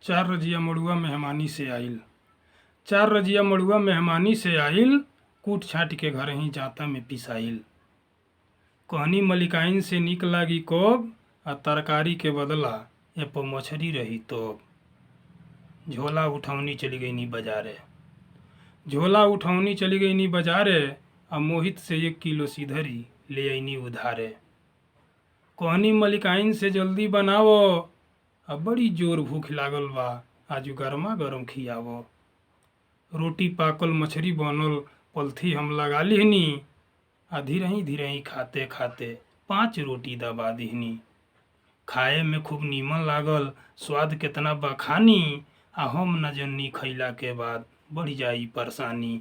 चार रजिया मड़ुआ मेहमानी से आइल। चार रजिया मड़ुआ मेहमानी से आइल, कूट छाट के घर ही जाता में पिसाइल। कहनी मलिकाइन से निक लागी कोब, आ तरकारी के बदला ए पर मछरी रही तो। झोला उठौनी चली गई नी बाजारे। झोला उठौनी चली गई नी बाजारे, आ मोहित से 1 किलो सिधरी ले आईनी उधारे। कहनी मलिकाइन से जल्दी बनावो, अब बड़ी जोर भूख लागल बा, आजू गरमा गरम खियावो। रोटी पाकल मछरी बनल पलथी हम लगा लिहनी, आ धीरही खाते खाते 5 रोटी दबा दिहनी। खाए में खूब नीमन लागल, स्वाद केतना बखानी, आ हम न जन्नी खैला के बाद बढ़ जाई परेशानी।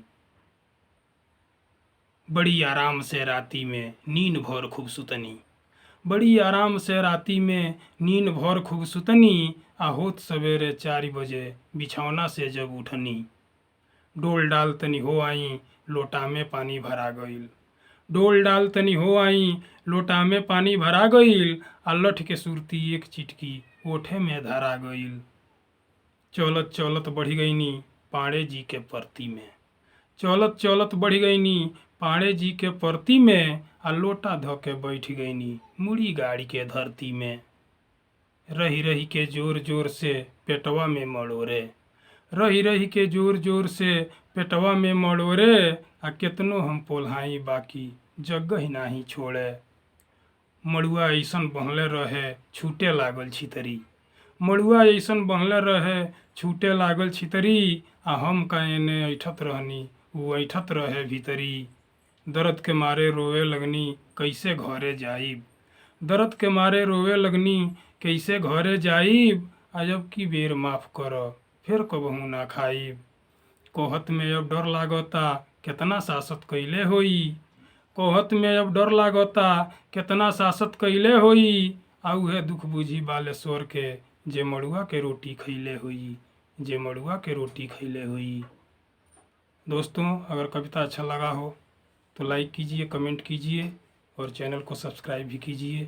बड़ी आराम से राती में नींद भर खूब सुतनी। बड़ी आराम से राती में नींद भर खूब सुतनी, आ होत सवेरे 4 बजे बिछौना से जब उठनी। डोल डाल तनी हो आई, लोटा में पानी भरा गईल। डोल डाल तनी हो आई, लोटा में पानी भरा गईल, आ लठ के सुरती 1 चिटकी ओठे में धरा गईल। चलत चलत बढ़ी गईनी पाड़े जी के परती में। चलत चलत बढ़ी गईनी पाड़े जी के परती में, आ लोटा ध के बैठ गईनी मुड़ी गाड़ी के धरती में। रही रही के जोर जोर से पेटवा में मड़ोरे। रही रही के जोर जोर से पेटवा में मड़ोरे, आ केतनो हम पोल्हाई बाकी जगह नाही छोड़े। मड़ुआ ऐसन बहले रहे छूटे लागल छितरी। मड़ुआ ऐसन बहले रहे छूटे लागल छितरी, आ हम का एने ऐठत रहनी उ ऐठत रहे भीतरी। दर्द के मारे रोवे लगनी कैसे घरे जाइब। दर्द के मारे रोवे लगनी कैसे घरे जाइब, अजब की बेर माफ कर फिर कबहू ना खाइब। कोहत में अब डर लागता केतना सासत कैले होई। कोहत में अब डर लागता केतना सासत कैले होई, आ उहे दुख बुझी बालेश्वर के जे मड़ुआ के रोटी खैले हुई। जे मड़ुआ के रोटी खैले हुई। दोस्तों, अगर कविता अच्छा लगा हो तो लाइक कीजिए, कमेंट कीजिए और चैनल को सब्सक्राइब भी कीजिए।